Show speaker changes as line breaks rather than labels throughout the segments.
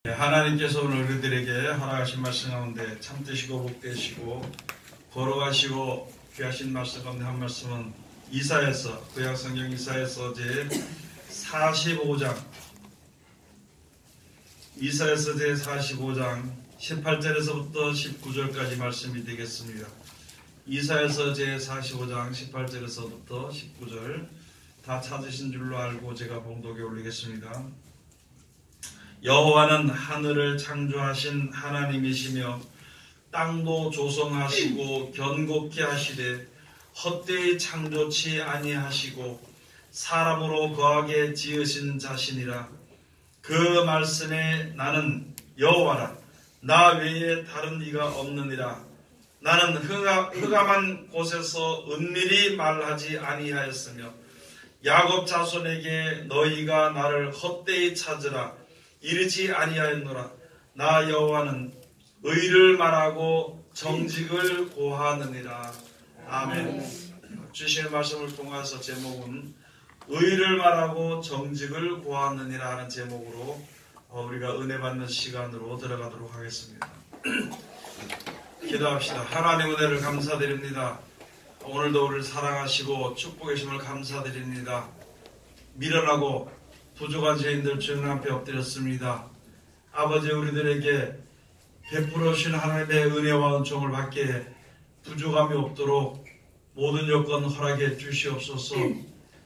하나님께서 오늘 우리들에게 허락하신 말씀 가운데 참되시고 복되시고 걸어가시고 귀하신 말씀 가운데 한 말씀은 이사야서, 구약성경 이사야서 제 45장 이사야서 제 45장 18절에서부터 19절까지 말씀이 되겠습니다. 이사야서 제 45장 18절에서부터 19절 다 찾으신 줄로 알고 제가 봉독에 올리겠습니다. 여호와는 하늘을 창조하신 하나님이시며 땅도 조성하시고 견고케 하시되 헛되이 창조치 아니하시고 사람으로 거하게 지으신 자신이라. 그 말씀에 나는 여호와라. 나 외에 다른 이가 없느니라. 나는 흑암한 곳에서 은밀히 말하지 아니하였으며 야곱 자손에게 너희가 나를 헛되이 찾으라 이르지 아니하였노라. 나 여호와는 의를 말하고 정직을 고하느니라. 아멘. 주시는 말씀을 통해서 제목은 의를 말하고 정직을 고하느니라 하는 제목으로 우리가 은혜 받는 시간으로 들어가도록 하겠습니다. 기도합시다. 하나님 은혜를 감사드립니다. 오늘도 우리를 사랑하시고 축복해 주심을 감사드립니다. 미련하고 부족한 죄인들 주님 앞에 엎드렸습니다. 아버지, 우리들에게 베풀어 주신 하나님의 은혜와 은총을 받게 부족함이 없도록 모든 여건 허락해 주시옵소서.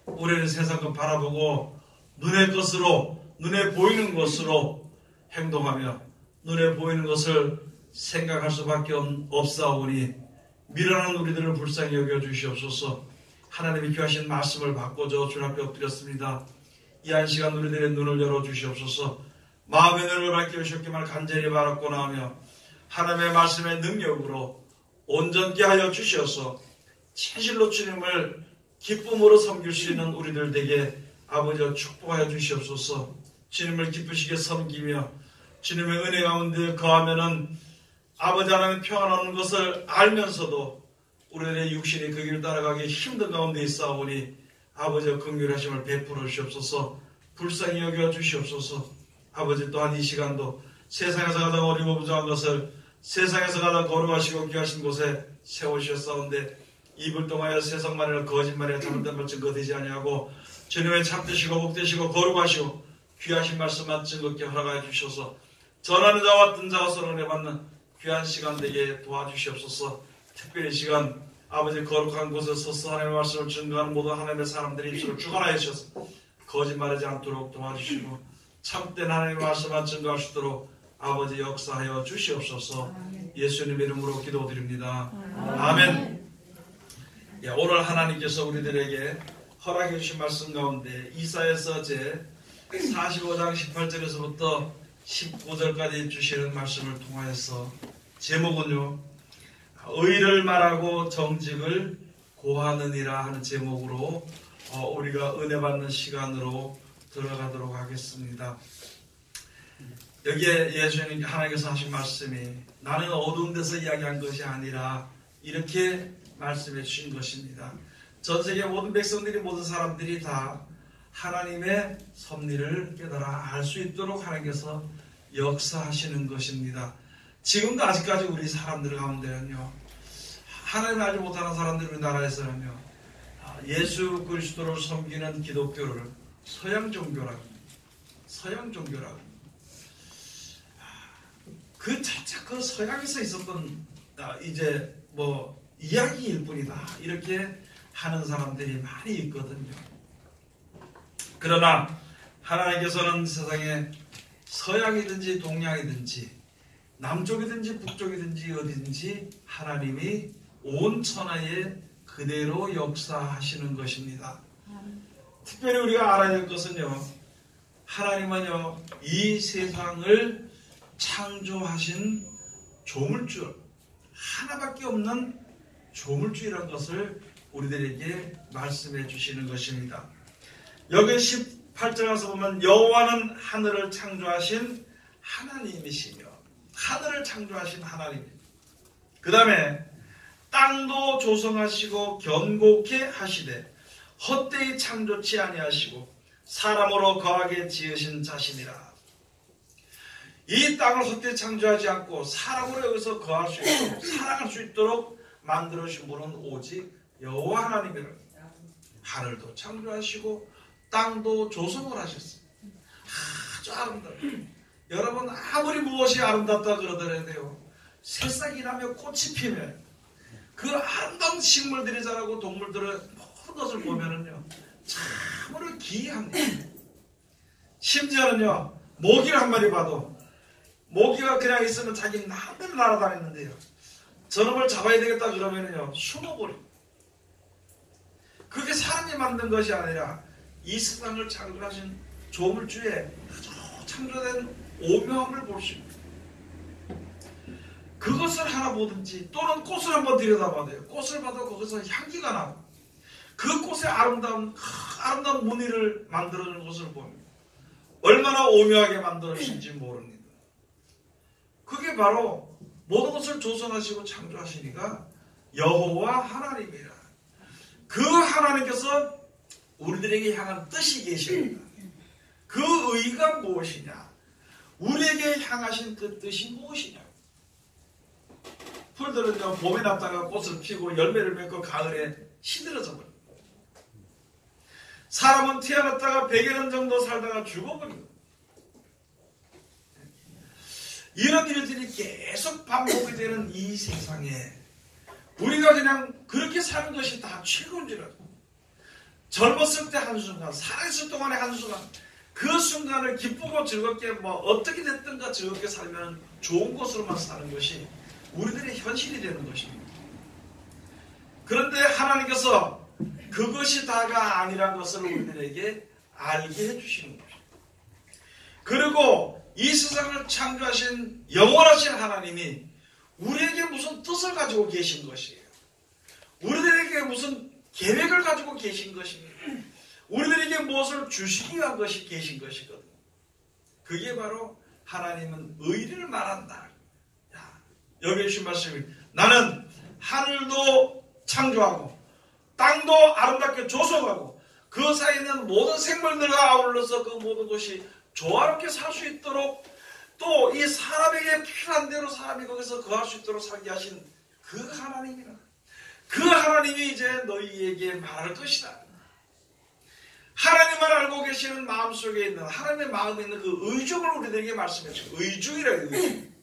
우리는 세상을 바라보고 눈의 것으로, 눈에 보이는 것으로 행동하며 눈에 보이는 것을 생각할 수밖에 없사오니 미련한 우리들을 불쌍히 여겨 주시옵소서. 하나님이 귀하신 말씀을 바꿔줘 주님 앞에 엎드렸습니다. 이 한 시간 우리들의 눈을 열어주시옵소서. 마음의 눈을 밝게 주셨기만 간절히 바랐고 나오며 하나님의 말씀의 능력으로 온전케 하여 주시어서 진실로 주님을 기쁨으로 섬길 수 있는 우리들 되게 아버지와 축복하여 주시옵소서. 주님을 기쁘시게 섬기며 주님의 은혜 가운데 거하면은 아버지 하나님의 평안 얻는 것을 알면서도 우리들의 육신이 그 길을 따라가기 힘든 가운데 있사오니 아버지의 긍휼하심을 베풀어 주시옵소서. 불쌍히 여겨 주시옵소서. 아버지, 또한 이 시간도 세상에서 가장 어리고 부족한 것을 세상에서 가장 거룩하시고 귀하신 곳에 세우셨사온데 입을 통하여 세상만을 거짓말에 잘못된 말 증거되지 아니하고 주님의 참되시고 복되시고 거룩하시고 귀하신 말씀만 증거케 허락하여 주셔서 전하는 자와 듣는 자와 서로 은혜 받는 귀한 시간 되게 도와주시옵소서. 특별히 이 시간 아버지 거룩한 곳에 서서 하나님의 말씀을 증거하는 모든 하나님의 사람들의 입술을 주관하여 주셔서 거짓말하지 않도록 도와주시고 참된 하나님의 말씀만 증거할 수 있도록 아버지 역사하여 주시옵소서. 예수님 이름으로 기도드립니다. 아멘. 예, 오늘 하나님께서 우리들에게 허락해 주신 말씀 가운데 이사야서 제 45장 18절에서부터 19절까지 주시는 말씀을 통하여서 제목은요, 의를 말하고 정직을 고하느니라 하는 제목으로 우리가 은혜 받는 시간으로 들어가도록 하겠습니다. 여기에 예수님 하나님께서 하신 말씀이 나는 어두운 데서 이야기한 것이 아니라 이렇게 말씀해 주신 것입니다. 전 세계 모든 백성들이, 모든 사람들이 다 하나님의 섭리를 깨달아 알 수 있도록 하나님께서 역사하시는 것입니다. 지금도 아직까지 우리 사람들 가운데는요, 하나님을 알지 못하는 사람들 우리나라에서는요, 예수 그리스도를 섬기는 기독교를 서양 종교라고 그 자체 그 서양에서 있었던 이제 뭐 이야기일 뿐이다 이렇게 하는 사람들이 많이 있거든요. 그러나 하나님께서는 세상에 서양이든지 동양이든지 남쪽이든지 북쪽이든지 어디든지 하나님이 온 천하에 그대로 역사하시는 것입니다. 특별히 우리가 알아야 될 것은요, 하나님은요 이 세상을 창조하신 조물주, 하나밖에 없는 조물주이라는 것을 우리들에게 말씀해 주시는 것입니다. 여기 18절 가서 보면 여호와는 하늘을 창조하신 하나님이시며, 하늘을 창조하신 하나님, 그 다음에 땅도 조성하시고 견고케 하시되 헛되이 창조치 아니하시고 사람으로 거하게 지으신 자신이라. 이 땅을 헛되이 창조하지 않고 사람으로 여기서 거할 수 있도록 살아갈 수 있도록 만들어주신 분은 오직 여호와 하나님이라. 하늘도 창조하시고 땅도 조성을 하셨어요. 아주 아름다워요. 여러분 아무리 무엇이 아름답다 그러더라도요, 새싹이 나며 꽃이 피면 그 아름다운 식물들이 자라고 동물들의 모든 것을 보면은요 참으로 기이합니다. 심지어는요 모기를 한 마리 봐도, 모기가 그냥 있으면 자기 마음대로 날아다니는데요, 저놈을 잡아야 되겠다 그러면은요 숨어버립니다. 그게 사람이 만든 것이 아니라 이 세상을 창조하신 조물주의 아주 창조된 오묘함을 볼 수 있습니다. 그것을 하나 보든지, 또는 꽃을 한번 들여다봐도요, 꽃을 봐도 거기서 향기가 나고 그 꽃의 아름다운 무늬를 만들어주는 것을 보면 얼마나 오묘하게 만들어주신지 모릅니다. 그게 바로 모든 것을 조성하시고 창조하시니까 여호와 하나님이라. 그 하나님께서 우리들에게 향한 뜻이 계십니다. 그 의의가 무엇이냐? 우리에게 향하신 그 뜻이 무엇이냐? 풀들은요 봄에 났다가 꽃을 피고 열매를 맺고 가을에 시들어져 버립니다. 사람은 태어났다가 100여 년 정도 살다가 죽어버립니다. 이런 일들이 계속 반복이 되는 이 세상에 우리가 그냥 그렇게 사는 것이 다 최고인 줄 알고, 젊었을 때 한순간, 살아있을 동안의 한순간, 그 순간을 기쁘고 즐겁게 어떻게 됐든가 즐겁게 살면 좋은 것으로만 사는 것이 우리들의 현실이 되는 것입니다. 그런데 하나님께서 그것이 다가 아니란 것을 우리들에게 알게 해주시는 것입니다. 그리고 이 세상을 창조하신 영원하신 하나님이 우리에게 무슨 뜻을 가지고 계신 것이에요. 우리들에게 무슨 계획을 가지고 계신 것입니다. 우리들에게 무엇을 주시기 위한 것이 계신 것이거든요. 그게 바로 하나님은 의를 말한다. 여기 주신 말씀이, 나는 하늘도 창조하고 땅도 아름답게 조성하고 그 사이에 있는 모든 생물들과 아울러서 그 모든 것이 조화롭게 살 수 있도록, 또 이 사람에게 필요한 대로 사람이 거기서 거할 수 있도록 살게 하신 그 하나님이라. 그 하나님이 이제 너희에게 말할 것이다. 하나님만 알고 계시는 마음속에 있는, 하나님의 마음에 있는 그 의중을 우리들에게 말씀해 주고, 의중이라고 의중.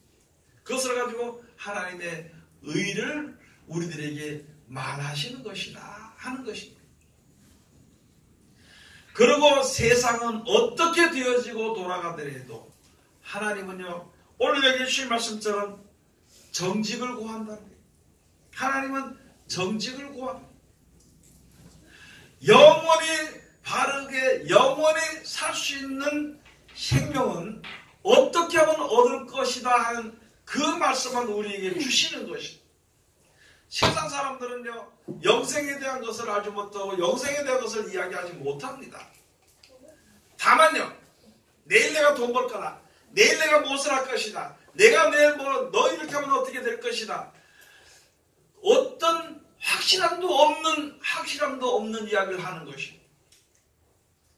그것을 가지고 하나님의 의를 우리들에게 말하시는 것이다 하는 것입니다. 그리고 세상은 어떻게 되어지고 돌아가더라도 하나님은요, 오늘 여기 주신 말씀처럼 정직을 구한다는 거예요. 하나님은 정직을 구합니다. 영원히 바르게 영원히 살 수 있는 생명은 어떻게 하면 얻을 것이다 하는 그 말씀만 우리에게 주시는 것입니다. 세상 사람들은요 영생에 대한 것을 알지 못하고 영생에 대한 것을 이야기하지 못합니다. 다만요, 내일 내가 돈 벌 거다, 내일 내가 무엇을 할 것이다, 내가 내일 너 이렇게 하면 어떻게 될 것이다, 어떤 확실함도 없는 이야기를 하는 것입니다.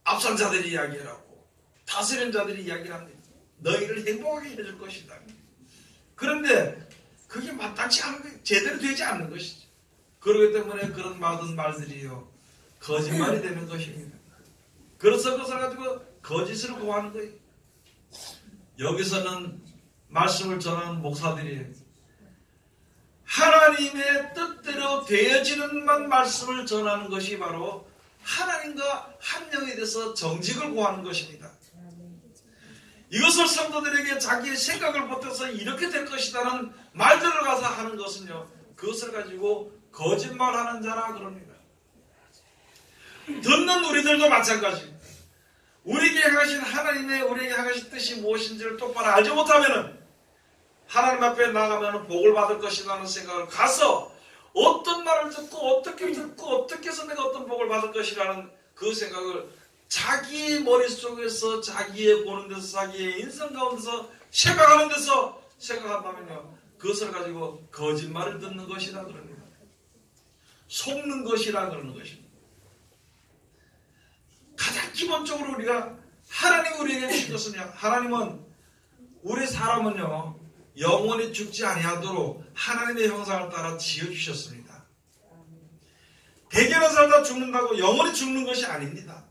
앞선 자들이 이야기를 하고 다스린 자들이 이야기를 합니다. 너희를 행복하게 해줄 것이다. 그런데 그게 마땅치 않은 거예요. 제대로 되지 않는 것이죠. 그렇기 때문에 그런 모든 말들이요 거짓말이 되는 것입니다. 그래서 그것을 가지고 거짓을 구하는 거예요. 여기서는 말씀을 전하는 목사들이 하나님의 뜻대로 되어지는 말씀을 전하는 것이 바로 하나님과 한영에 대해서 정직을 구하는 것입니다. 이것을 성도들에게 자기의 생각을 보태서 이렇게 될 것이라는 말들을 가서 하는 것은요, 그것을 가지고 거짓말하는 자라 그럽니다. 듣는 우리들도 마찬가지입니다. 우리에게 향하신 하나님의 우리에게 향하신 뜻이 무엇인지를 똑바로 알지 못하면은 하나님 앞에 나가면 복을 받을 것이라는 생각을 가서 어떤 말을 듣고 어떻게 해서 내가 어떤 복을 받을 것이라는 그 생각을 자기의 머릿속에서 자기의 보는 데서 자기의 인생 가운데서 생각하는 데서 생각한다면요, 그것을 가지고 거짓말을 듣는 것이라 그럽니다. 속는 것이라 그러는 것입니다. 가장 기본적으로 우리가 하나님 우리에게 주신 것은요, 하나님은 우리 사람은요 영원히 죽지 아니하도록 하나님의 형상을 따라 지어주셨습니다. 대개는 살다 죽는다고 영원히 죽는 것이 아닙니다.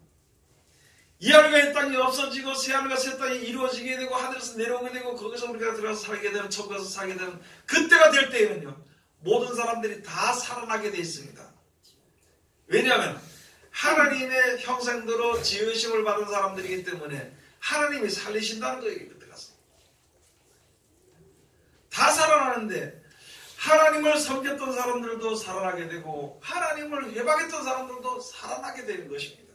이 하늘과 이 땅이 없어지고 새 하늘과 새 땅이 이루어지게 되고 하늘에서 내려오게 되고 거기서 우리가 들어가서 살게 되는 천국에서 살게 되는 그때가 될 때에는요 모든 사람들이 다 살아나게 되어 있습니다. 왜냐하면 하나님의 형상대로 지으심을 받은 사람들이기 때문에 하나님이 살리신다는 거예요. 그때 가서 다 살아나는데 하나님을 섬겼던 사람들도 살아나게 되고 하나님을 회방했던 사람들도 살아나게 되는 것입니다.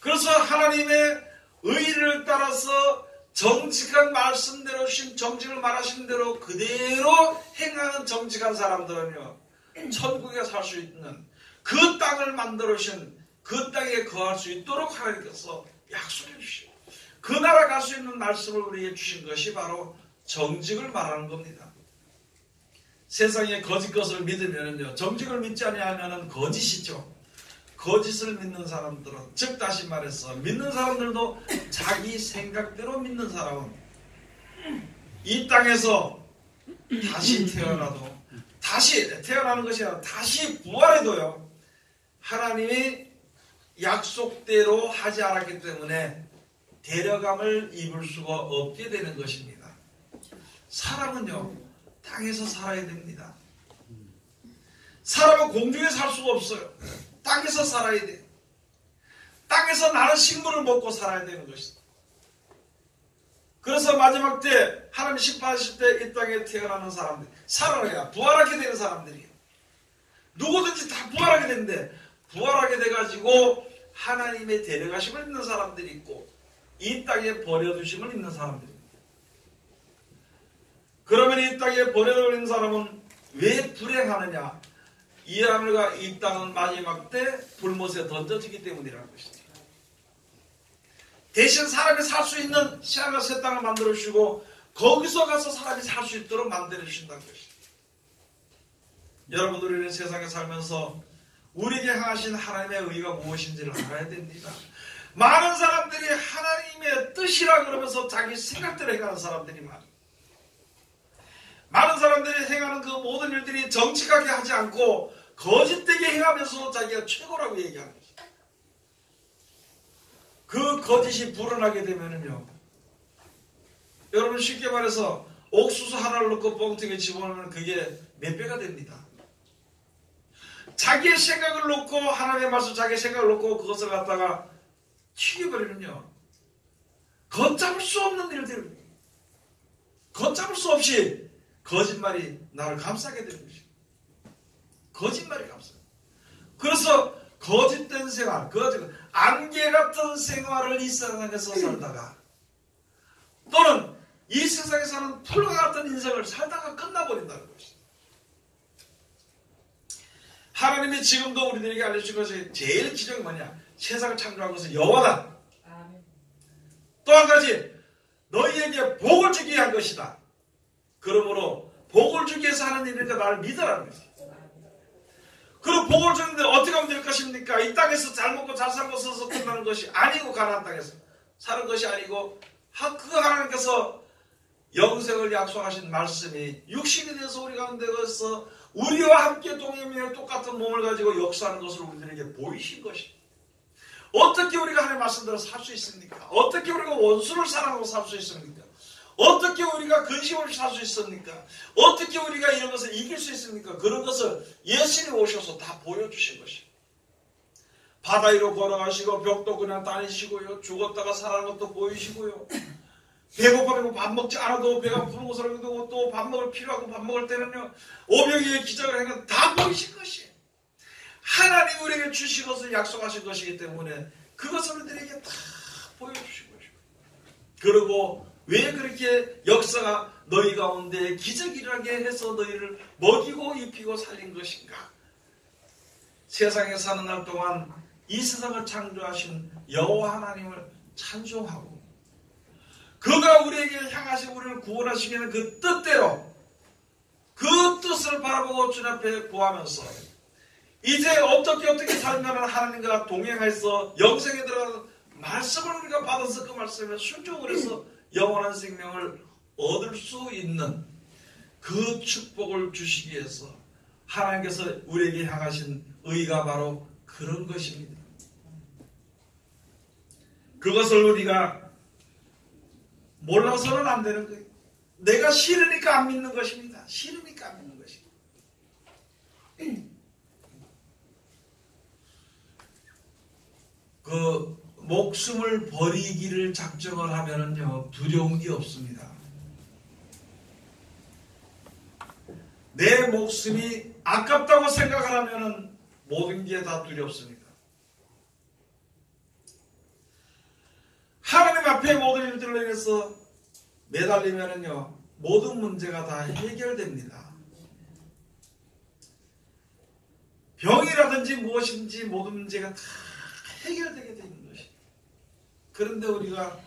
그래서 하나님의 의를 따라서 정직한 말씀대로 정직을 말하신 대로 그대로 행하는 정직한 사람들은요 천국에 살 수 있는 그 땅을 만들어 주신 그 땅에 거할 수 있도록 하나님께서 약속해 주시고 그 나라 갈 수 있는 말씀을 우리에게 주신 것이 바로 정직을 말하는 겁니다. 세상에 거짓 것을 믿으면요 정직을 믿지 아니하면 거짓이죠. 거짓을 믿는 사람들은 즉 다시 말해서 믿는 사람들도 자기 생각대로 믿는 사람은 이 땅에서 다시 태어나도 다시 태어나는 것이 아니라 다시 부활해도요 하나님이 약속대로 하지 않았기 때문에 데려감을 입을 수가 없게 되는 것입니다. 사람은요 땅에서 살아야 됩니다. 사람은 공중에 살 수가 없어요. 땅에서 살아야 돼요. 땅에서 나는 식물을 먹고 살아야 되는 것이다. 그래서 마지막 때 하나님 심판하실 때 이 땅에 태어나는 사람들 살아야 부활하게 되는 사람들이에요. 누구든지 다 부활하게 되는데 부활하게 돼가지고 하나님의 데려가심을 입는 사람들이 있고 이 땅에 버려두심을 입는 사람들입니다. 그러면 이 땅에 버려두는 사람은 왜 불행하느냐? 이 하늘과 이 땅은 마지막 때 불못에 던져지기 때문이라는 것이죠. 대신 사람이 살 수 있는 시간과 새 땅을 만들어 주시고 거기서 가서 사람이 살 수 있도록 만들어 주신다는 것이죠. 여러분 우리는 세상에 살면서 우리에게 향하신 하나님의 의가 무엇인지를 알아야 됩니다. 많은 사람들이 하나님의 뜻이라 그러면서 자기 생각대로 행하는 사람들이 많아요. 많은 사람들이 행하는 그 모든 일들이 정직하게 하지 않고 거짓되게 행하면서 자기가 최고라고 얘기하는 거죠. 그 거짓이 불어나게 되면은요 여러분 쉽게 말해서 옥수수 하나를 넣고 뻥튀기에 집어넣으면 그게 몇 배가 됩니다. 자기의 생각을 놓고 하나님의 말씀 자기의 생각을 놓고 그것을 갖다가 튀겨버리면요 걷잡을 수 없는 일들 걷잡을 수 없이 거짓말이 나를 감싸게 되는 것입니다. 거짓말이 감싸요. 그래서 거짓된 생활, 안개 같은 생활을 이 세상에서 살다가 또는 이 세상에서는 풀과 같은 인생을 살다가 끝나버린다는 것입니다. 하나님이 지금도 우리들에게 알려준 것이 제일 기적이 뭐냐? 세상을 창조한 것은 여호와다. 또 한 가지 너희에게 복을 주기 위한 것이다. 그러므로 복을 주기 위해서 하는 일이니까 나를 믿으라는 것이다. 그리고 복을 주는데 어떻게 하면 될 것입니까? 이 땅에서 잘 먹고 잘 살고 서서 끝나는 것이 아니고 가나안 땅에서 사는 것이 아니고 그 하나님께서 영생을 약속하신 말씀이 육신이 돼서 우리 가운데서 우리와 함께 동행하며 똑같은 몸을 가지고 역사하는 것을 우리들에게 보이신 것입니다. 어떻게 우리가 하나님의 말씀대로 살 수 있습니까? 어떻게 우리가 원수를 사랑하고 살 수 있습니까? 어떻게 우리가 근심 없이 살 수 있습니까? 어떻게 우리가 이런 것을 이길 수 있습니까? 그런 것을 예수님이 오셔서 다 보여주신 것입니다. 바다 위로 걸어가시고 벽도 그냥 다니시고요. 죽었다가 살아난 것도 보이시고요. 배고파서 밥 먹지 않아도 배가 부른 것을 알고 또 밥 먹을 필요하고 밥 먹을 때는요. 오병이의 기적을 하는 건 다 보이신 것이에요. 하나님 우리에게 주신 것을 약속하신 것이기 때문에 그것을 우리들에게 다 보여주신 것이고 그리고 왜 그렇게 역사가 너희 가운데 기적이 일어나게 해서 너희를 먹이고 입히고 살린 것인가? 세상에 사는 날 동안 이 세상을 창조하신 여호와 하나님을 찬송하고 그가 우리에게 향하신 우리를 구원하시기에는 그 뜻대로 그 뜻을 바라보고 주님 앞에 구하면서 이제 어떻게 살면은 하나님과 동행해서 영생에 들어가는 말씀을 우리가 받아서 그 말씀에 순종을 해서 영원한 생명을 얻을 수 있는 그 축복을 주시기 위해서 하나님께서 우리에게 향하신 의가 바로 그런 것입니다. 그것을 우리가 몰라서는 안 되는 거예요. 내가 싫으니까 안 믿는 것입니다. 싫으니까 안 믿는 것입니다. 그 목숨을 버리기를 작정을 하면은요, 두려운 게 없습니다. 내 목숨이 아깝다고 생각을 하면은 모든 게 다 두렵습니다. 하나님 앞에 모든 일들로 인해서 매달리면은요, 모든 문제가 다 해결됩니다. 병이라든지 무엇인지 모든 문제가 다 해결되게 되는 것이. 그런데 우리가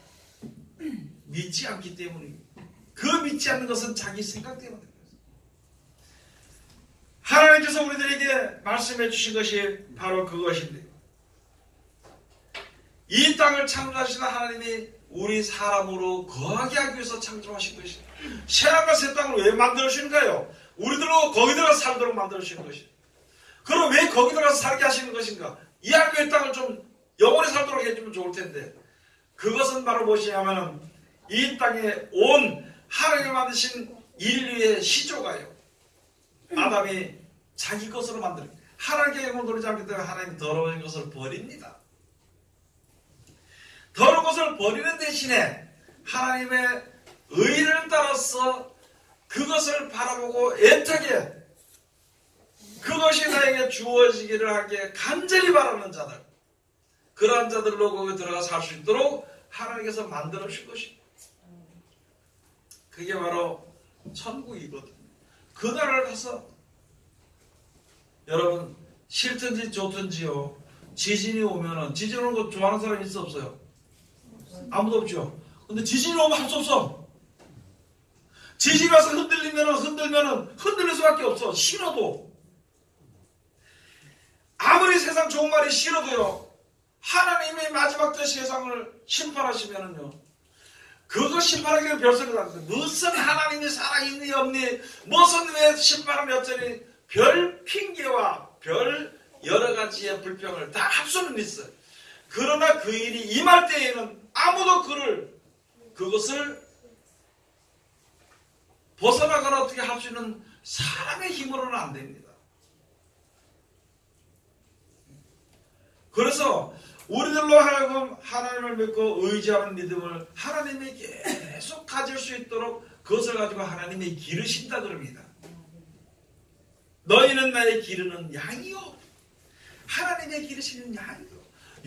믿지 않기 때문입니다. 그 믿지 않는 것은 자기 생각 때문입니다. 하나님께서 우리들에게 말씀해 주신 것이 바로 그것인데, 이 땅을 창조하신 하나님이 우리 사람으로 거하게 하기 위해서 창조하신 것입니다. 새하늘과 새 땅을 왜 만들어주신가요? 우리들로 거기 들어가서 살도록 만들어주신 것입니다. 그럼 왜 거기 들어가서 살게 하시는 것인가? 이 하늘의 땅을 좀 영원히 살도록 해주면 좋을 텐데, 그것은 바로 무엇이냐면 이 땅에 온 하나님을 만드신 인류의 시조가요, 아담이 자기 것으로 만듭니다. 하나님께 영광을 돌리지 않기 때문에 하나님이 더러운 것을 버립니다. 더러운 것을 버리는 대신에 하나님의 의를 따라서 그것을 바라보고 애타게 그것이 나에게 주어지기를 하기에 간절히 바라는 자들, 그러한 자들로 거기 들어가 살 수 있도록 하나님께서 만들어 주신 것입니다. 그게 바로 천국이거든요. 그 나라를 가서 여러분, 싫든지 좋든지요, 지진이 오면은, 지진 오는 거 좋아하는 사람이 있어 없어요? 아무도 없죠. 근데 지진이 오면 할 수 없어. 지진이 와서 흔들면은 흔들릴 수밖에 없어. 싫어도. 아무리 세상 좋은 말이 싫어도요, 하나님이 마지막 때 세상을 심판하시면은요, 그거 심판하기 위해 별소리가 나거든요. 무슨 하나님이 살아있니 없니, 무슨 왜 심판을 여전히 별 핑계와 별 여러 가지의 불평을 다 할 수는 있어요. 그러나 그 일이 임할 때에는 아무도 그것을 벗어나거나 어떻게 할 수 있는 사람의 힘으로는 안 됩니다. 그래서 우리들로 하여금 하나님을 믿고 의지하는 믿음을 하나님이 계속 가질 수 있도록 그것을 가지고 하나님이 기르신다 그럽니다. 너희는 나의 기르는 양이요, 하나님의 기르시는 양이요.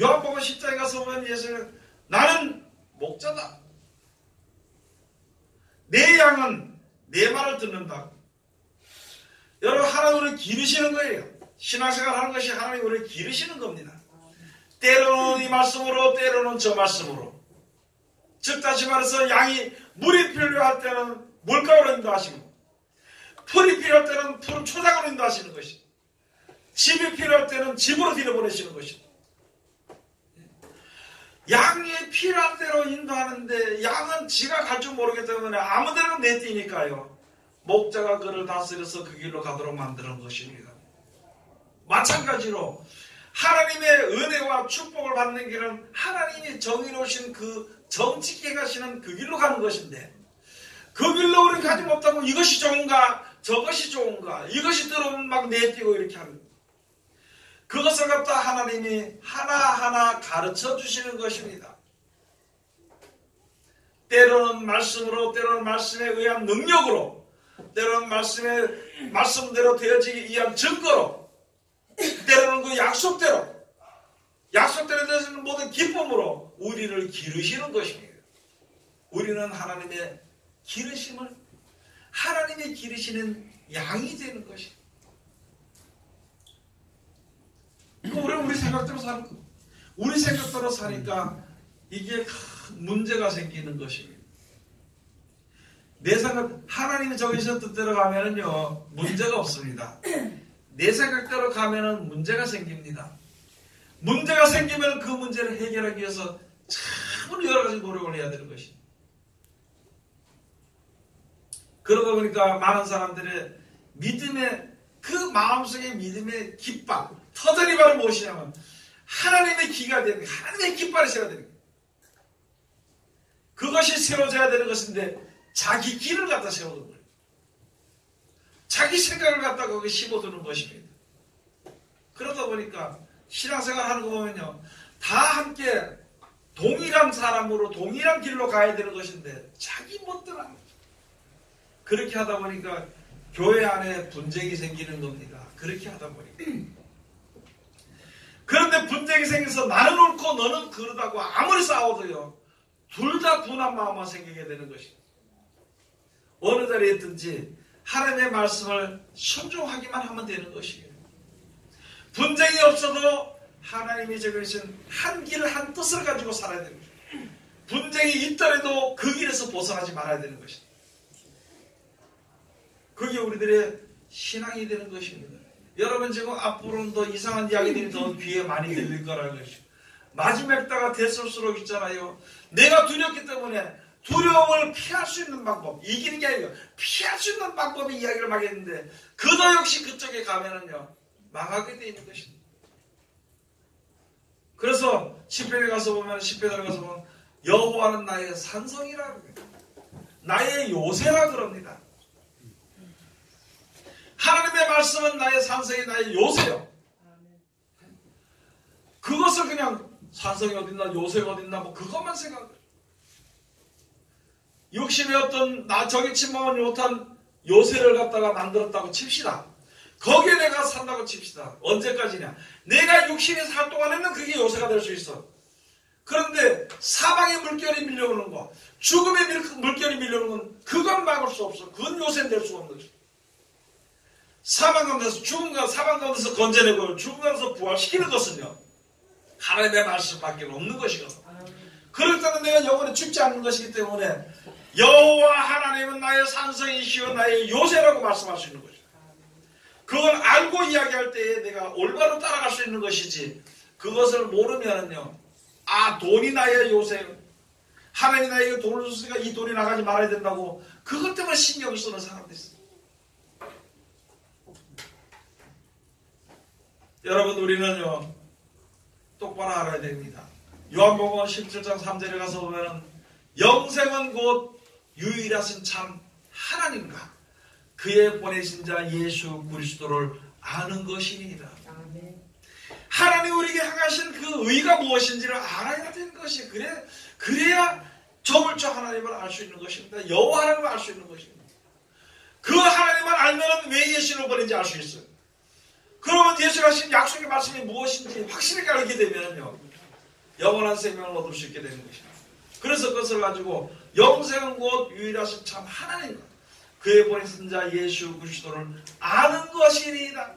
요한복음 10장에 가서 보면 예수는 나는 목자다, 내 양은 내 말을 듣는다. 여러분, 하나님을 기르시는 거예요. 신앙생활 하는 것이 하나님이 우리를 기르시는 겁니다. 때로는 이 말씀으로, 때로는 저 말씀으로. 즉 다시 말해서 양이 물이 필요할 때는 물가로 인도하시고, 풀이 필요할 때는 풀 초장으로 인도하시는 것이, 집이 필요할 때는 집으로 들여보내시는 것이. 양이 필요한 대로 인도하는데 양은 지가 갈 줄 모르기 때문에 아무 데나 내뛰니까요, 목자가 그를 다스려서 그 길로 가도록 만드는 것입니다. 마찬가지로 하나님의 은혜와 축복을 받는 길은 하나님이 정해놓으신 그 정직해 가시는 그 길로 가는 것인데, 그 길로 우리는 가지 못하고 이것이 좋은가 저것이 좋은가, 이것이 들어오면 막 내뛰고 이렇게 합니다. 그것을 갖다 하나님이 하나하나 가르쳐 주시는 것입니다. 때로는 말씀으로, 때로는 말씀에 의한 능력으로, 때로는 말씀대로 되어지기 위한 증거로, 때로는 그 약속대로 되어지는 모든 기쁨으로 우리를 기르시는 것입니다. 우리는 하나님의 기르심을, 하나님의 기르시는 양이 되는 것입니다. 우리는 우리 생각대로 사는 거. 우리 생각대로 사니까 이게 문제가 생기는 것입니다. 내 생각, 하나님이 정해주신 뜻대로 가면은요, 문제가 없습니다. 내 생각대로 가면은 문제가 생깁니다. 문제가 생기면 그 문제를 해결하기 위해서 참 여러 가지 노력을 해야 되는 것입니다. 그러다 보니까 많은 사람들의 믿음의 그 마음속의 믿음의 깃발, 터전이 바로 무엇이냐면 하나님의 기가 되는 거예요. 하나님의 깃발이 세워야 되는 거예요. 그것이 세워져야 되는 것인데 자기 길을 갖다 세워두는 거예요. 자기 생각을 갖다가 거기에 심어두는 것입니다. 그러다 보니까 신앙생활 하는 거 보면요, 다 함께 동일한 사람으로 동일한 길로 가야 되는 것인데 자기 멋대로 하는 거죠. 그렇게 하다 보니까 교회 안에 분쟁이 생기는 겁니다. 그렇게 하다 보니까. 그런데 분쟁이 생겨서 나는 옳고 너는 그러다고 아무리 싸워도요, 둘 다 분한 마음만 생기게 되는 것입니다. 어느 자리에 있든지 하나님의 말씀을 순종하기만 하면 되는 것이에요. 분쟁이 없어도 하나님이 정해주신 한 길, 한 뜻을 가지고 살아야 되는 것입니다. 분쟁이 있더라도 그 길에서 벗어나지 말아야 되는 것입니다. 그게 우리들의 신앙이 되는 것입니다. 여러분 지금 앞으로는 더 이상한 이야기들이 더 귀에 많이 들릴 거라는 것이죠. 마지막 때가 됐을수록 있잖아요. 내가 두렵기 때문에 두려움을 피할 수 있는 방법, 이기는 게 아니고 피할 수 있는 방법의 이야기를 막 했는데 그도 역시 그쪽에 가면은요 망하게 되어 있는 것입니다. 그래서 시편에 가서 보면, 시편에 가서 보면 여호와는 나의 산성이라 그럽니다. 나의 요새라 그럽니다. 하나님의 말씀은 나의 산성이, 나의 요새요. 그것을 그냥 산성이 어딨나 요새가 어딨나 뭐 그것만 생각해요. 육신의 어떤 나 저기 침범하지 못한 요새를 갖다가 만들었다고 칩시다. 거기에 내가 산다고 칩시다. 언제까지냐? 내가 육신이 살 동안에는 그게 요새가 될 수 있어. 그런데 사방의 물결이 밀려오는 거, 죽음의 물결이 밀려오는 건 그건 막을 수 없어. 그건 요새는 될 수 없는 거지. 사방 가운데서 죽음과 사방 가운데서 건져내고 죽음 가운데서 부활시키는 것은요 하나님의 말씀밖에 없는 것이거든. 그렇다면 내가 영원히 죽지 않는 것이기 때문에 여호와 하나님은 나의 산성이시오 나의 요새라고 말씀할 수 있는 거죠. 그걸 알고 이야기할 때에 내가 올바로 따라갈 수 있는 것이지, 그것을 모르면은요, 아 돈이 나의 요새, 하나님 나에게 돈을 줬으니까 이 돈이 나가지 말아야 된다고 그것 때문에 신경을 쓰는 사람도 있어요. 여러분 우리는요 똑바로 알아야 됩니다. 요한복음 17장 3절에 가서 보면 영생은 곧 유일하신 참 하나님과 그의 보내신 자 예수 그리스도를 아는 것이니라. 하나님 우리에게 향하신 그 의가 무엇인지를 알아야 되는 것이, 그래야 저물적 하나님을 알 수 있는 것입니다. 여호와 하나님을 알 수 있는 것입니다. 그 하나님을 알면 왜 예수를 보낸지 알 수 있어요. 그러면 예수가 하신 약속의 말씀이 무엇인지 확실하게 알게 되면요 영원한 생명을 얻을 수 있게 되는 것입니다. 그래서 그것을 가지고 영생은 곧 유일하신 참 하나님과 그의 보내신 자 예수 그리스도를 아는 것이니이다.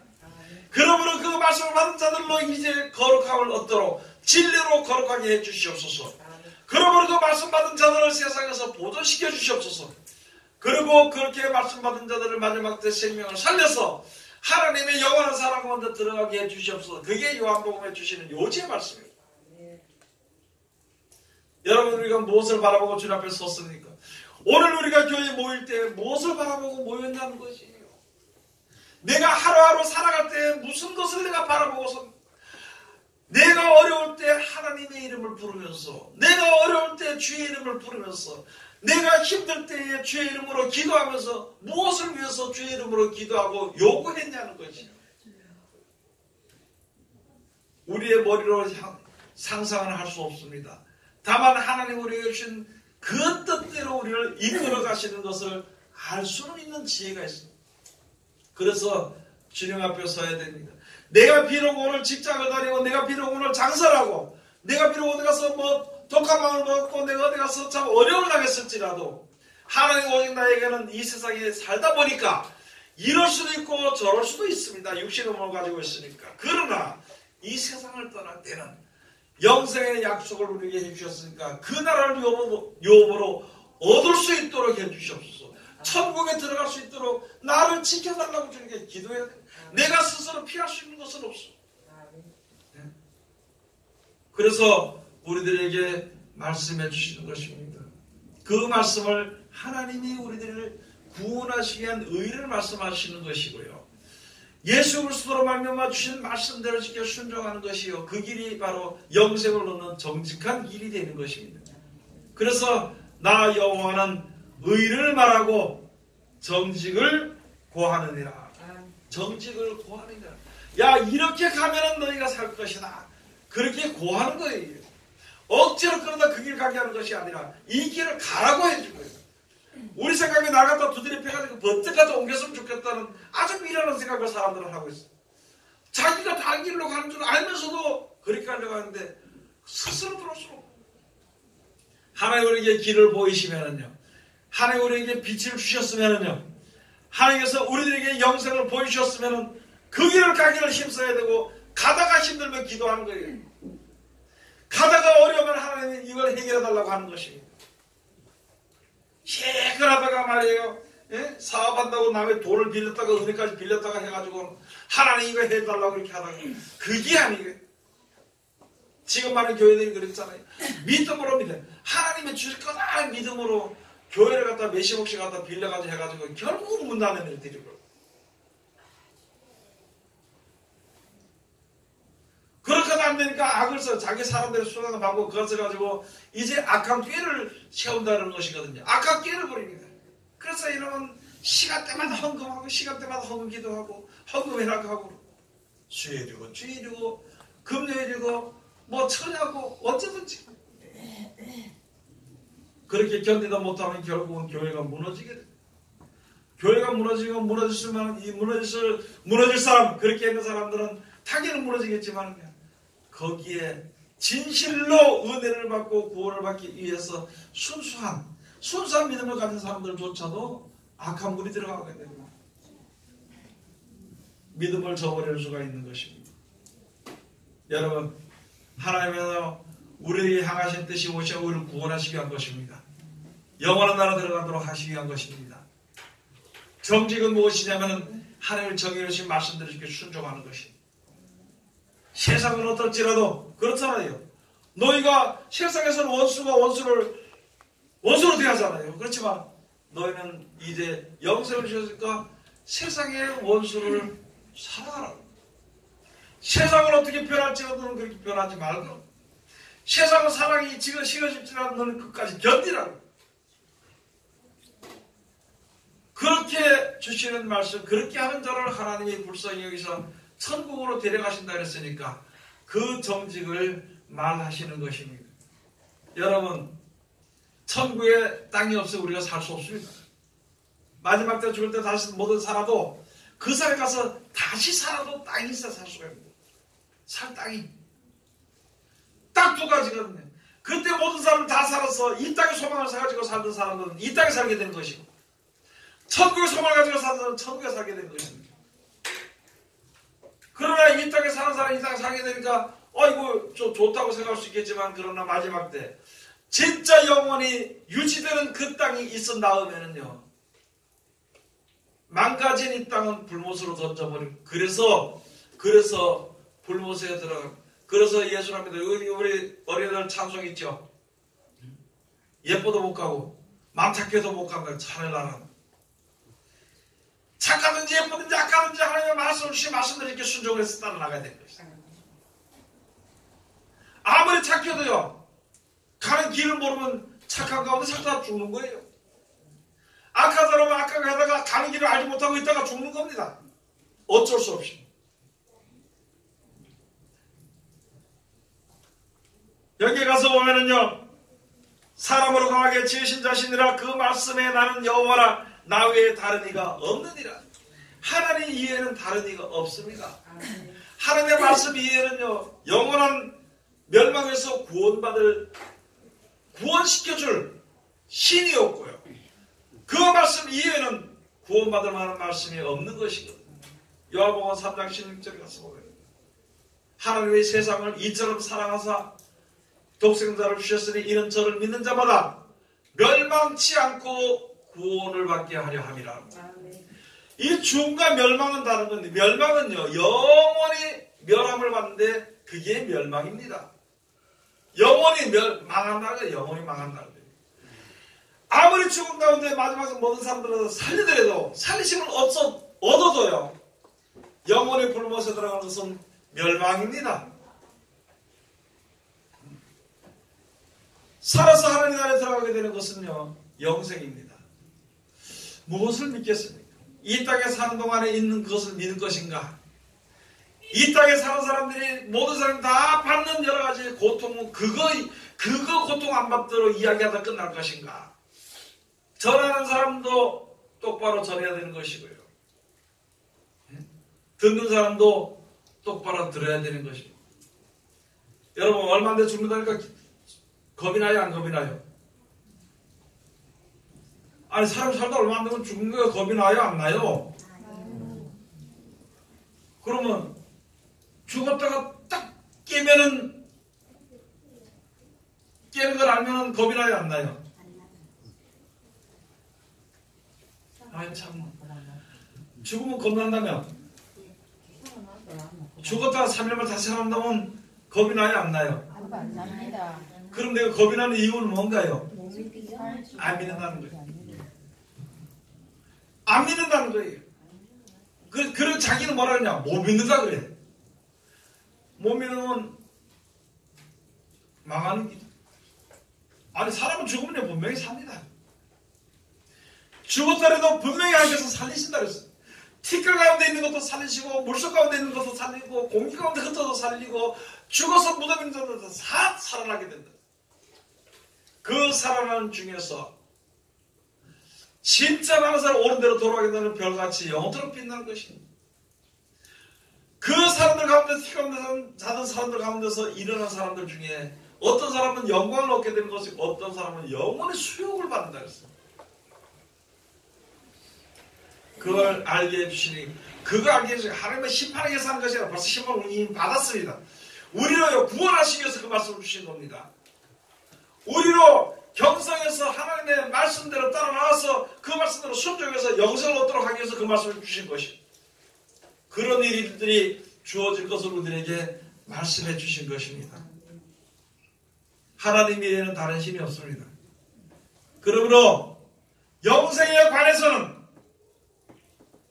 그러므로 그 말씀을 받은 자들로 이제 거룩함을 얻도록 진리로 거룩하게 해주시옵소서. 그러므로 그 말씀 받은 자들을 세상에서 보존시켜 주시옵소서. 그리고 그렇게 말씀 받은 자들을 마지막 때 생명을 살려서 하나님의 영원한 사랑 가운데 들어가게 해주시옵소서. 그게 요한복음에 주시는 요지의 말씀입니다. 여러분 우리가 무엇을 바라보고 주님 앞에 섰습니까? 오늘 우리가 교회에 모일 때 무엇을 바라보고 모였냐는 것이에요. 내가 하루하루 살아갈 때 무슨 것을 내가 바라보고서, 내가 어려울 때 하나님의 이름을 부르면서, 내가 어려울 때 주의 이름을 부르면서, 내가 힘들 때에 주의 이름으로 기도하면서 무엇을 위해서 주의 이름으로 기도하고 요구했냐는 것이에요. 우리의 머리로 상상을 할 수 없습니다. 다만 하나님 우리에게 주신 그 뜻대로 우리를 이끌어 가시는 것을 알 수는 있는 지혜가 있습니다. 그래서 주님 앞에 서야 됩니다. 내가 비록 오늘 직장을 다니고, 내가 비록 오늘 장사를 하고, 내가 비록 어디 가서 독한 마음을 먹고, 내가 어디 가서 참 어려움을 당했을지라도 하나님 오직 나에게는 이 세상에 살다 보니까 이럴 수도 있고 저럴 수도 있습니다. 육신의 몸을 가지고 있으니까. 그러나 이 세상을 떠날 때는 영생의 약속을 우리에게 해주셨으니까 그 나라를 유업으로 얻을 수 있도록 해주시옵소서. 천국에 들어갈 수 있도록 나를 지켜달라고 주님께 기도해야 돼. 내가 스스로 피할 수 있는 것은 없어. 네? 그래서 우리들에게 말씀해 주시는 것입니다. 그 말씀을 하나님이 우리들을 구원하시기 위한 의를 말씀하시는 것이고요. 예수 그리스도로 말미암아 주신 말씀대로 지켜 순종하는 것이요. 그 길이 바로 영생을 얻는 정직한 길이 되는 것입니다. 그래서 나 여호와는 의를 말하고 정직을 고하느니라. 정직을 고하느니라. 야, 이렇게 가면은 너희가 살 것이다. 그렇게 고하는 거예요. 억지로 끌어다 그 길 가게 하는 것이 아니라 이 길을 가라고 해준 거예요. 우리 생각에 나갔다 두드려 패가지고 번뜩까지 옮겼으면 좋겠다는 아주 미련한 생각을 사람들은 하고 있어요. 자기가 다른 길로 가는 줄 알면서도 그렇게 하려고 하는데 스스로 들어올수록 하나님 우리에게 길을 보이시면은요, 하나님 우리에게 빛을 주셨으면은요, 하나님께서 우리들에게 영생을 보여주셨으면은 그 길을 가기를 힘써야 되고, 가다가 힘들면 기도하는 거예요. 가다가 어려우면 하나님이 이걸 해결해 달라고 하는 것입니다. 해결하다가 말이에요, 예? 사업한다고 남의 돈을 빌렸다가 은행까지 빌렸다가 해가지고 하나님 이거 해달라고 이렇게 하다가 그게 아니에요. 지금 많은 교회들이 그랬잖아요. 믿음으로 믿어. 하나님이 주실 거다 믿음으로 교회를 갖다 몇십억씩 갖다 빌려가지고 해가지고 결국 문 닫는 일을 드리고. 그렇게도 안 되니까 악을 써. 자기 사람들의 수단을 받고 그것을 가지고 이제 악한 꾀를 세운다는 것이거든요. 악한 꾀를 부립니다. 그래서 이러면 시간대마다 헌금하고 시간대마다 헌금 기도하고 헌금 회락하고 수혜주고 주의주고 금요일이고 뭐 철야고 어쩌든지 그렇게 견디다 못하면 결국은 교회가 무너지게 됩니다. 교회가 무너지면 무너졌으면 이 무너질 사람, 그렇게 있는 사람들은 당연히 무너지겠지만 거기에 진실로 은혜를 받고 구원을 받기 위해서 순수한 믿음을 가진 사람들조차도 악한 물이 들어가게 됩니다. 믿음을 저버릴 수가 있는 것입니다. 여러분, 하나님은 우리에게 향하신 뜻이 오셔 우리를 구원하시기 위한 것입니다. 영원한 나라 들어가도록 하시기 위한 것입니다. 정직은 무엇이냐면 하나님의 정의로신 말씀대로 이렇게 순종하는 것입니다. 세상은 어떨지라도 그렇잖아요. 너희가 세상에서는 원수로 대하잖아요. 그렇지만 너희는 이제 영생을 주셨으니까 세상의 원수를 사랑하라. 세상을 어떻게 변할지라도 너는 그렇게 변하지 말고, 세상의 사랑이 지금 식어질지라도 너는 끝까지 견디라고. 그렇게 주시는 말씀, 그렇게 하는 자를 하나님이 불쌍히 여기서 천국으로 데려가신다 그랬으니까 그 정직을 말하시는 것입니다. 여러분, 천국에 땅이 없어 우리가 살 수 없습니다. 마지막 때 죽을 때 다시 모든 살아도 그 산에 가서 다시 살아도 땅이 있어 살 수가 있습니다. 살 땅이 딱 두 가지거든요. 그때 모든 사람을 다 살아서 이 땅에 소망을 가지고 살던 사람들은 이 땅에 살게 되는 것이고, 천국의 소망을 가지고 사는 사람은 천국에 살게 되는 것입니다. 그러나 이 땅에 사는 사람이 이 땅에 살게 되니까 이거 좀 좋다고 생각할 수 있겠지만, 그러나 마지막 때 진짜 영원히 유지되는 그 땅이 있은 다음에는요, 망가진 이 땅은 불못으로 던져버리고, 그래서 불못에 들어가. 그래서 예수님입니다. 우리 어린이들 찬송 있죠. 예뻐도 못 가고 맘착해도 못 간 거예요. 차례라는. 착하든지 예쁘든지 악하든지 하나님의 말씀을 주신 말씀을 이렇게 순종을 해서 따라나가야 되는 것이죠. 아무리 착해도요, 가는 길을 모르면 착한 가운데 살다 죽는 거예요. 악한 사람은 악하게 하다가 가는 길을 알지 못하고 있다가 죽는 겁니다. 어쩔 수 없이. 여기 가서 보면은요, 사람으로 강하게 지으신 자신이라 그 말씀에 나는 여호와라 나 외에 다른 이가 없느니라. 하나님 이해는 다른 이가 없습니다. 하나님의 말씀 이해는요, 영원한 멸망에서 구원시켜줄 신이 없고요, 그 말씀 이해는 구원받을 만한 말씀이 없는 것이거든요. 요한복음 3장 16절에 가서 보면 하나님의 세상을 이처럼 사랑하사 독생자를 주셨으니 이는 저를 믿는 자마다 멸망치 않고 구원을 받게 하려 함이라. 이 죽음과 멸망은 다른 건데, 멸망은요 영원히 멸함을 받는데 그게 멸망입니다. 영원히 망한다는 거예요. 영원히 망한다는 거예요. 아무리 죽은 가운데 마지막에 모든 사람들을 살리더라도 살리심을 얻어도요, 영혼의 불못에 들어가는 것은 멸망입니다. 살아서 하나님 나라에 들어가게 되는 것은요, 영생입니다. 무엇을 믿겠습니까? 이 땅에 사는 동안에 있는 그것을 믿을 것인가? 이 땅에 사는 사람들이 모든 사람이 다 받는 여러 가지 고통은 그거 고통 안 받도록 이야기하다 끝날 것인가? 전하는 사람도 똑바로 전해야 되는 것이고요. 듣는 사람도 똑바로 들어야 되는 것이고. 여러분, 얼마 안 돼 죽는다니까 겁이 나요, 안 겁이 나요? 아니, 사람 살다 얼마 안 되면 죽는 거가 겁이 나요, 안 나요? 그러면 죽었다가 딱 깨면은, 깨는 걸 알면은 겁이 나요, 안 나요? 아이, 참. 죽으면 겁난다면, 죽었다가 3일만 다시 살아난다면 겁이 나요, 안 나요?
안 납니다.
그럼 내가 겁이 나는 이유는 뭔가요? 안 믿는다는 거예요. 안 믿는다는 거예요. 그런 자기는 뭐라 그러냐? 못 믿는다 그래. 못 믿으면 망하는 길. 아니, 사람은 죽으면 분명히 삽니다. 죽었더라도 분명히 하나님께서 살리신다 그랬어요. 티끌 가운데 있는 것도 살리시고, 물속 가운데 있는 것도 살리고, 공기 가운데 흩어도 살리고, 죽어서 무덤에 있는 것도 다 살아나게 된다. 그 살아나는 중에서 진짜 많은 사람 옳은 대로 돌아가게 되는 별같이 영원토록 빛나는 것입니다. 그 사람들 가운데, 티 가운데 자던 사람들 가운데서 일어난 사람들 중에 어떤 사람은 영광을 얻게 되는 것이고, 어떤 사람은 영원의 수욕을 받는다 그랬어요. 그걸 알게 해주시니, 그거 알게 해주시니, 하나님의 심판에 의해서 하는 것이 아니라 벌써 심판을 이미 받았습니다. 우리로 구원하시기 위해서 그 말씀을 주신 겁니다. 우리로 경성에서 하나님의 말씀대로 따라 나와서 그 말씀대로 순종해서 영생을 얻도록 하기 위해서 그 말씀을 주신 것입니다. 그런 일들이 주어질 것을 우리에게 말씀해 주신 것입니다. 하나님 외에는 다른 신이 없습니다. 그러므로 영생에 관해서는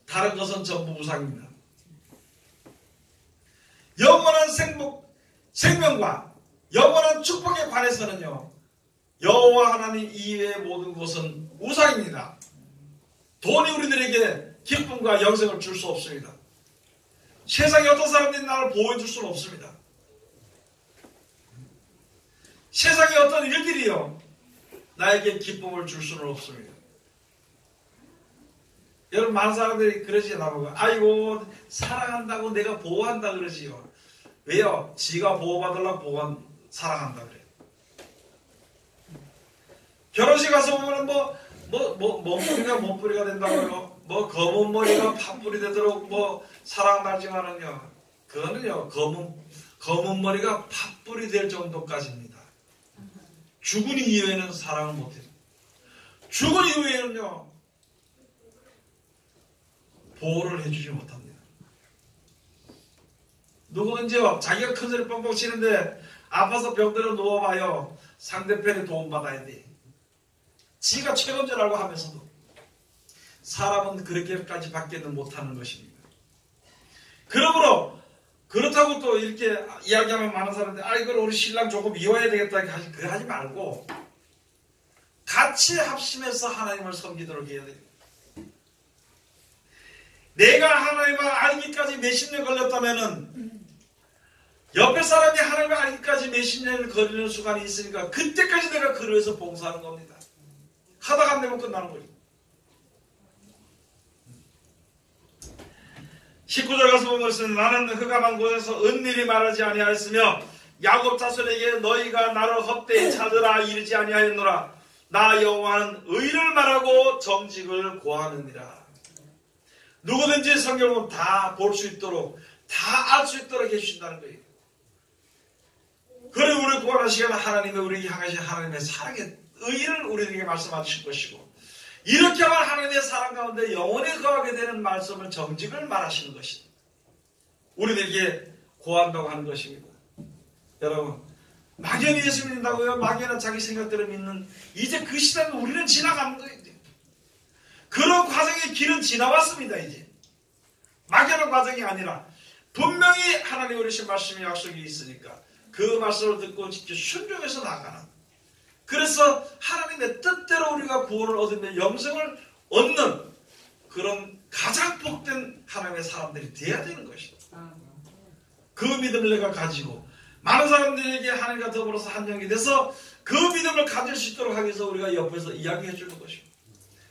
다른 것은 전부 우상입니다. 영원한 생명과 영원한 축복에 관해서는요, 여호와 하나님 이외의 모든 것은 우상입니다. 돈이 우리들에게 기쁨과 영생을 줄 수 없습니다. 세상에 어떤 사람들이 나를 보호해 줄 수는 없습니다. 세상에 어떤 일들이요, 나에게 기쁨을 줄 수는 없습니다. 여러분, 많은 사람들이 그러지 나보고, 아이고 사랑한다고 내가 보호한다 그러지요. 왜요? 지가 보호받으려고 사랑한다 그래요. 결혼식 가서 보면 몸뿌리가 몸뿌리가 된다고요. 검은 머리가 팥뿌리 되도록 사랑하지만은요, 그거는요, 검은 머리가 팥뿌리 될 정도까지입니다. 죽은 이후에는 사랑을 못해요. 죽은 이후에는요, 보호를 해주지 못합니다. 누구든지요, 자기가 큰 소리 뻥뻥 치는데 아파서 병들어 누워봐요. 상대편이 도움받아야 돼. 지가 최고인 줄 알고 하면서도. 사람은 그렇게까지 밖에는 못하는 것입니다. 그러므로 그렇다고 또 이렇게 이야기하면 많은 사람들이, 이걸 우리 신랑 조금 미워해야 되겠다, 그래 하지 말고 같이 합심해서 하나님을 섬기도록 해야 됩니다. 내가 하나님을 알기까지 몇십 년 걸렸다면은 옆에 사람이 하나님을 알기까지 몇십 년을 걸리는 순간이 있으니까 그때까지 내가 그를 위해서 봉사하는 겁니다. 하다가 안 되면 끝나는 거예요. 19절 가서 보면, 나는 흑암한 곳에서 은밀히 말하지 아니하였으며 야곱 자손에게 너희가 나를 헛되이 찾으라 이르지 아니하였노라. 나 여호와는 의를 말하고 정직을 고하느니라. 누구든지 성경은 다 볼 수 있도록, 다 알 수 있도록 해주신다는 거예요. 그래, 우리 구원하시기는 하나님의 우리에게 향하신 하나님의 사랑의 의를 우리에게 말씀해 주실 것이고, 이렇게 하면 하나님의 사랑 가운데 영원히 거하게 되는 말씀을, 정직을 말하시는 것입니다. 우리에게 고한다고 하는 것입니다. 여러분, 막연히 예수 믿는다고요? 막연한 자기 생각대로 믿는 이제 그 시대는 우리는 지나가는 거예요. 이제. 그런 과정의 길은 지나왔습니다. 이제 막연한 과정이 아니라 분명히 하나님 우리신 말씀의 약속이 있으니까 그 말씀을 듣고 직접 순종해서 나가는, 그래서 하나님의 뜻대로 우리가 구원을 얻으며 영생을 얻는 그런 가장 복된 하나님의 사람들이 되어야 되는 것이다. 그 믿음을 내가 가지고 많은 사람들에게 하나님과 더불어서 한 영이 돼서 그 믿음을 가질 수 있도록 하기 위해서 우리가 옆에서 이야기해 주는 것입니다.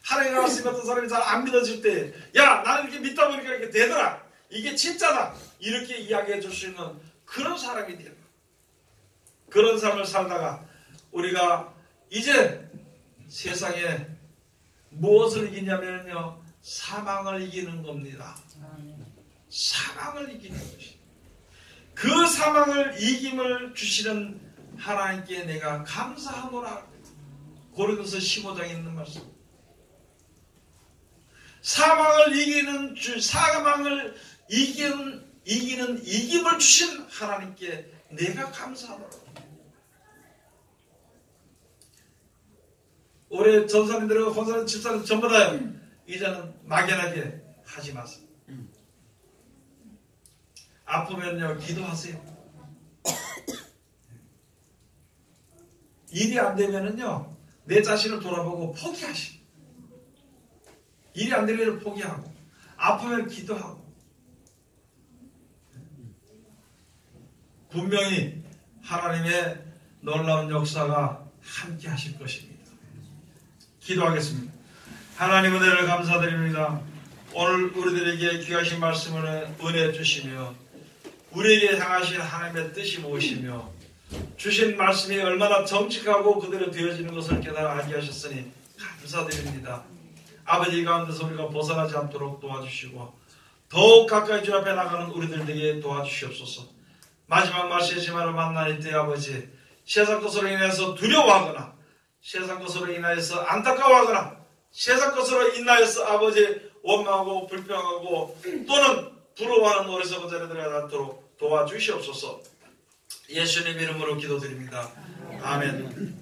하나님의 말씀이 어떤 사람이 잘 안 믿어질 때, 야, 나는 이렇게 믿다 보니까 이렇게 되더라, 이게 진짜다, 이렇게 이야기해 줄 수 있는 그런 사람이 되는, 그런 삶을 살다가 우리가 이제 세상에 무엇을 이기냐면요, 사망을 이기는 겁니다. 사망을 이기는 것이. 그 사망을 이김을 주시는 하나님께 내가 감사하노라. 고린도서 15장에 있는 말씀. 사망을 이기는 사망을 이기는 이김을 주신 하나님께 내가 감사하노라. 올해 전사님들과 권사님, 집사님 전부 다요, 이제는 막연하게 하지 마세요. 아프면요, 기도하세요. 일이 안 되면은요, 내 자신을 돌아보고 포기하시. 일이 안 되면 포기하고, 아프면 기도하고. 분명히 하나님의 놀라운 역사가 함께 하실 것입니다. 기도하겠습니다. 하나님 은혜를 감사드립니다. 오늘 우리들에게 귀하신 말씀을 은혜 주시며 우리에게 향하신 하나님의 뜻이 무엇이며 주신 말씀이 얼마나 정직하고 그대로 되어지는 것을 깨달아 알게 하셨으니 감사드립니다. 아버지 가운데서 우리가 벗어나지 않도록 도와주시고 더욱 가까이 주 앞에 나가는 우리들에게 도와주시옵소서. 마지막 말씀이지만 만날 때 아버지, 세상 것으로 인해서 두려워하거나 세상 것으로 인하여서 안타까워하거나 세상 것으로 인하여서 아버지 원망하고 불평하고 또는 부러워하는 어리석은 자들이 않도록 도와주시옵소서. 예수님 이름으로 기도드립니다. 아멘.